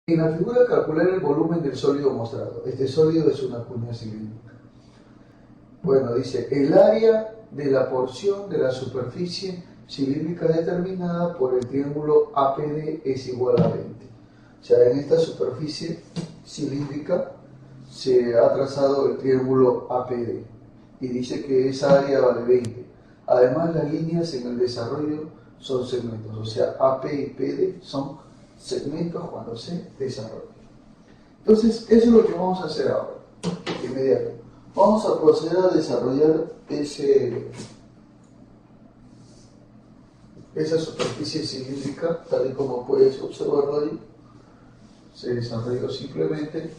En la figura calcular el volumen del sólido mostrado. Este sólido es una cuña cilíndrica. Bueno, dice el área de la porción de la superficie cilíndrica determinada por el triángulo APD es igual a 20. O sea, en esta superficie cilíndrica se ha trazado el triángulo APD y dice que esa área vale 20. Además, las líneas en el desarrollo son segmentos, o sea, AP y PD son segmentos cuando se desarrolla. Entonces, eso es lo que vamos a hacer ahora, inmediato. Vamos a proceder a desarrollar esa superficie cilíndrica, tal y como puedes observarlo ahí. Se desarrolló simplemente.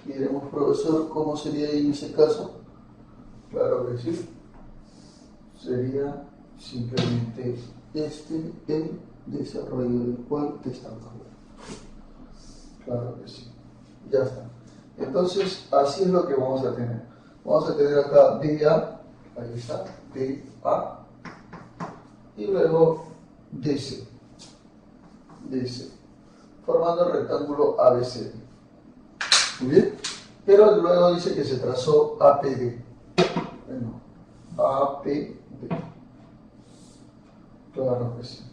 Y diremos, profesor, ¿cómo sería ahí en ese caso? Claro que sí. Sería simplemente el desarrollo del cual te estamos hablando. Claro que sí. Ya está. Entonces, así es lo que vamos a tener. Vamos a tener acá DA, ahí está, DA, y luego DC, formando el rectángulo ABC. Muy bien. Pero luego dice que se trazó APD. Bueno, APD. Claro que sí.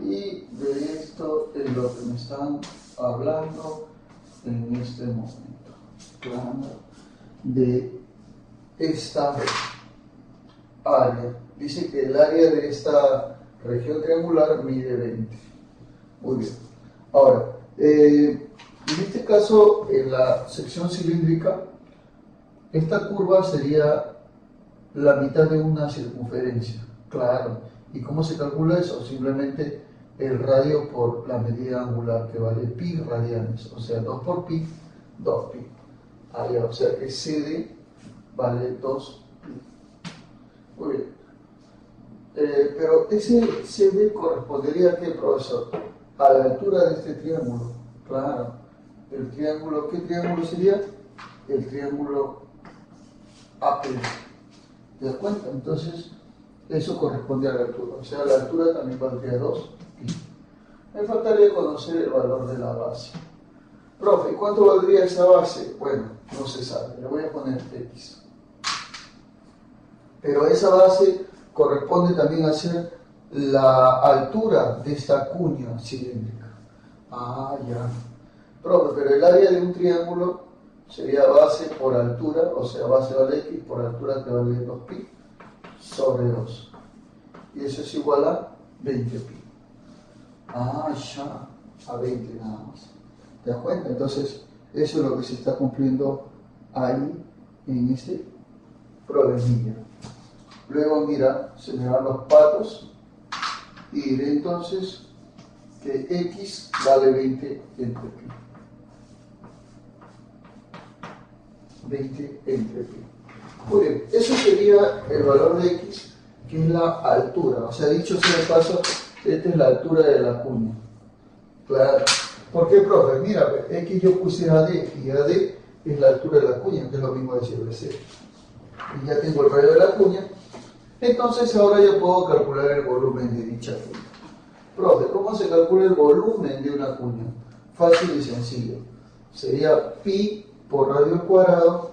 Y de esto es lo que me están hablando en este momento. Claro. De esta área. Dice que el área de esta región triangular mide 20. Muy bien. Ahora, en este caso, en la sección cilíndrica, esta curva sería la mitad de una circunferencia. Claro. ¿Y cómo se calcula eso? Simplemente el radio por la medida angular, que vale pi radianes. O sea, 2 por pi, 2 pi. Allá, o sea que CD vale 2 pi. Muy bien. Pero ese CD correspondería a qué, profesor? A la altura de este triángulo. Claro. El triángulo, ¿qué triángulo sería? El triángulo AP. ¿Te das cuenta? Entonces, eso corresponde a la altura. O sea, la altura también valdría 2 pi. Me faltaría conocer el valor de la base. Profe, ¿cuánto valdría esa base? Bueno, no se sabe. Le voy a poner X. Pero esa base corresponde también a ser la altura de esta cuña cilíndrica. Ah, ya. Profe, pero el área de un triángulo sería base por altura, o sea, base vale X por altura que vale 2pi sobre 2. Y eso es igual a 20pi. Ah, ya. A 20 nada más. ¿Te das cuenta? Entonces, eso es lo que se está cumpliendo ahí en este problemilla. Luego, mira, se me van los patos y diré entonces que X vale 20 entre pi. 20 entre pi. Muy bien, eso sería el valor de X, que es la altura. O sea, dicho sea de paso, esta es la altura de la cuña. Claro. ¿Por qué, profe? Mira, X yo puse AD y AD es la altura de la cuña, que es lo mismo decir BC. Y ya tengo el radio de la cuña. Entonces ahora ya puedo calcular el volumen de dicha cuña. Profe, ¿cómo se calcula el volumen de una cuña? Fácil y sencillo. Sería pi por radio al cuadrado,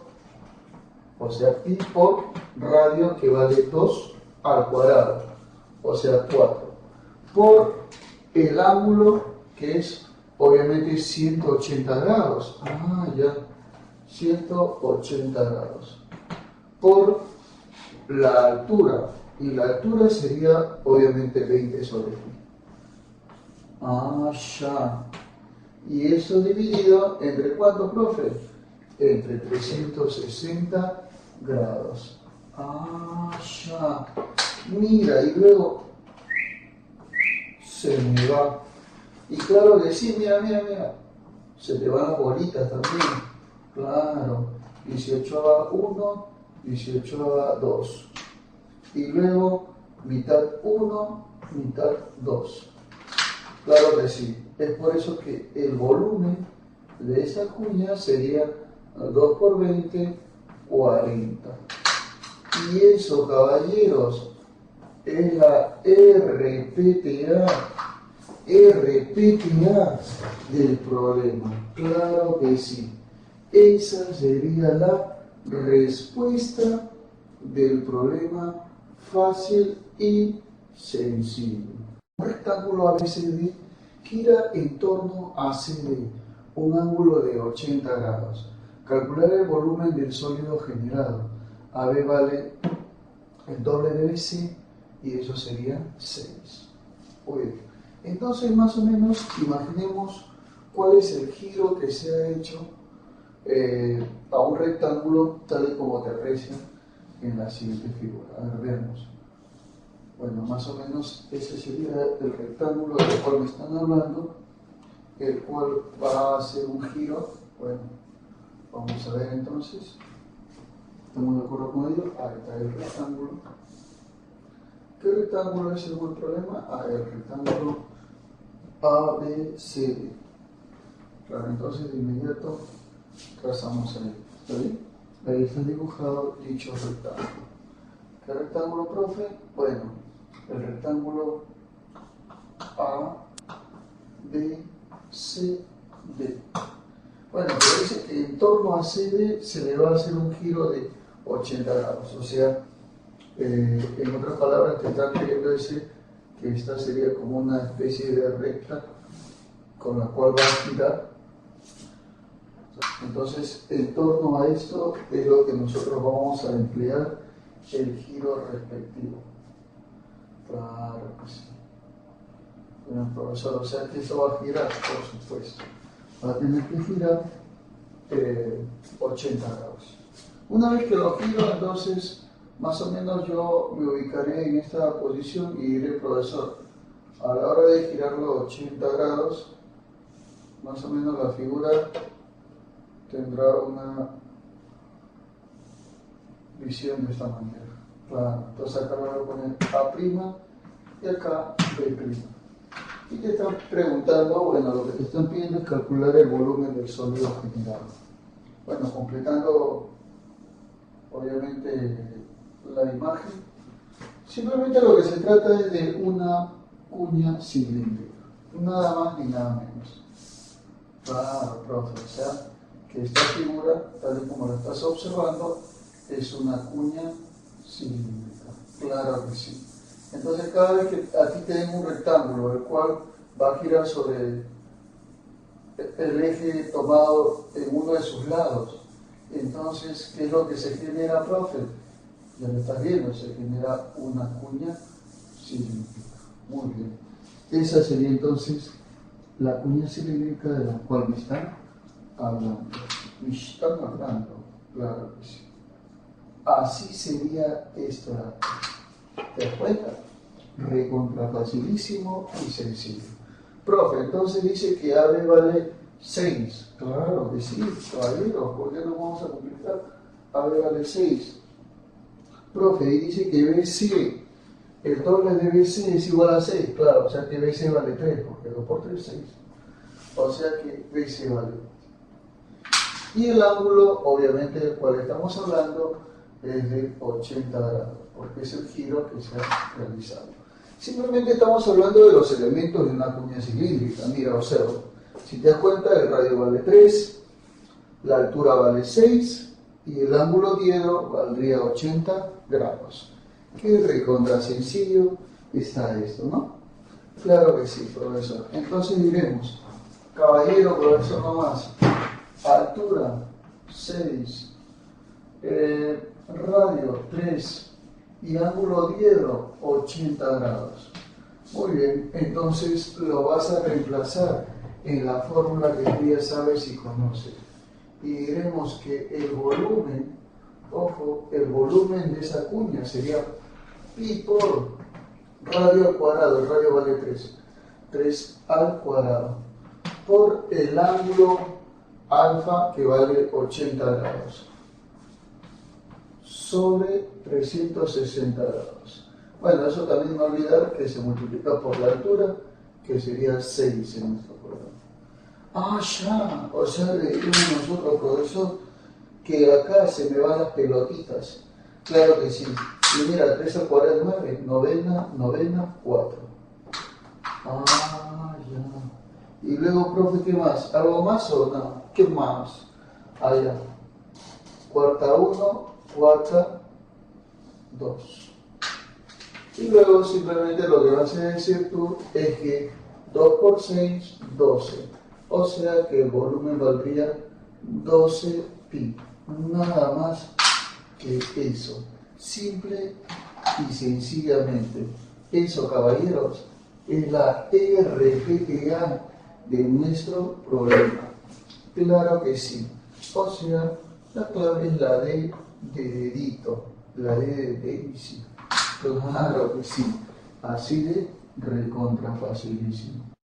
o sea, pi por radio que vale 2 al cuadrado, o sea, 4, por el ángulo que es obviamente 180 grados. Ah, ya, 180 grados. Por la altura, y la altura sería obviamente 20 sobre pi. Ah, ya. Y eso dividido entre ¿cuánto, profe? Entre 360 grados. Ah, ya. Mira, y luego se me va. Y claro que sí, mira, mira, mira. Se te van las bolitas también. Claro. 18 a 1, 18 a 2. Y luego mitad 1, mitad 2. Claro que sí. Es por eso que el volumen de esa cuña sería 2 por 20, 40. Y eso, caballeros, es la RPTA. RPTA del problema. Claro que sí. Esa sería la respuesta del problema fácil y sencillo. Un rectángulo ABCD gira en torno a CD, un ángulo de 80 grados. Calcular el volumen del sólido generado. AB vale el doble de BC y eso sería 6. Muy bien. Entonces, más o menos, imaginemos cuál es el giro que se ha hecho a un rectángulo tal y como te aprecia en la siguiente figura. A ver, veamos. Bueno, más o menos ese sería el rectángulo del cual me están hablando, el cual va a hacer un giro. Bueno, vamos a ver entonces. ¿Estamos de acuerdo con ello? Ahí está el rectángulo. ¿Qué rectángulo es según el problema? El rectángulo ABCD. Claro, entonces de inmediato trazamos ahí. ¿Está bien? Ahí está dibujado dicho rectángulo. ¿Qué rectángulo, profe? Bueno, el rectángulo ABCD. Bueno, pero dice que en torno a CD se le va a hacer un giro de 80 grados. O sea, en otras palabras, te están queriendo decir que esta sería como una especie de recta con la cual va a girar. Entonces, en torno a esto es lo que nosotros vamos a emplear el giro respectivo. Claro que sí. Bueno, profesor, o sea que eso va a girar, por supuesto. Va a tener que girar 80 grados. Una vez que lo giro, entonces, más o menos yo me ubicaré en esta posición y diré, profesor, a la hora de girarlo 80 grados, más o menos la figura tendrá una visión de esta manera. Claro, entonces acá voy a poner A' y acá B'. Y te están preguntando, bueno, lo que te están pidiendo es calcular el volumen del sólido generado. Bueno, completando obviamente la imagen, simplemente lo que se trata es de una cuña cilíndrica, nada más ni nada menos. Claro, profe, o sea, que esta figura, tal y como la estás observando, es una cuña cilíndrica. Claro que sí. Entonces, cada vez que a ti te den un rectángulo, el cual va a girar sobre el eje tomado en uno de sus lados, entonces, ¿qué es lo que se genera, profe? Ya lo estás viendo, se genera una cuña cilíndrica. Muy bien. Esa sería entonces la cuña cilíndrica de la cual me están hablando. Me están hablando, claro que sí. Así sería esto. ¿Te das cuenta? Recontra facilísimo y sencillo. Profe, entonces dice que AB vale 6. Claro que sí, caballero, ¿por qué no vamos a complicar? AB vale 6. Profe, y dice que BC, el doble de BC es igual a 6. Claro, o sea que BC vale 3, porque 2 por 3 es 6. O sea que BC vale 8. Y el ángulo, obviamente, del cual estamos hablando, es de 80 grados, porque es el giro que se ha realizado. Simplemente estamos hablando de los elementos de una cuña cilíndrica. Mira, observa. Si te das cuenta, el radio vale 3, la altura vale 6 y el ángulo diedro valdría 80 grados. Qué recontra sencillo está esto, ¿no? Claro que sí, profesor. Entonces diremos, caballero, profesor, nomás, altura 6, radio 3 y ángulo diedro 80 grados. Muy bien, entonces lo vas a reemplazar en la fórmula que tú ya sabes y conoces. Y diremos que el volumen, ojo, el volumen de esa cuña sería pi por radio al cuadrado, el radio vale 3, 3 al cuadrado, por el ángulo alfa que vale 80 grados, sobre 360 grados. Bueno, eso también no olvidar que se multiplica por la altura, que sería 6 en nuestro programa. Ah, ya, o sea, le dijimos nosotros, profesor, que acá se me van las pelotitas. Claro que sí. Y mira, 3 al cuadrado es 9, novena, 4. Ah, ya. Y luego, profe, ¿qué más? ¿Algo más o no? ¿Qué más? Ah, ya. Cuarta 1, cuarta 2. Y luego simplemente lo que vas a decir tú es que 2 por 6, 12. O sea que el volumen valdría 12 pi. Nada más que eso. Simple y sencillamente. Eso, caballeros, es la RPPA de nuestro problema. Claro que sí. O sea, la clave es la D de dedito, la D de Daisy. Claro que sí. Así de recontra facilísimo.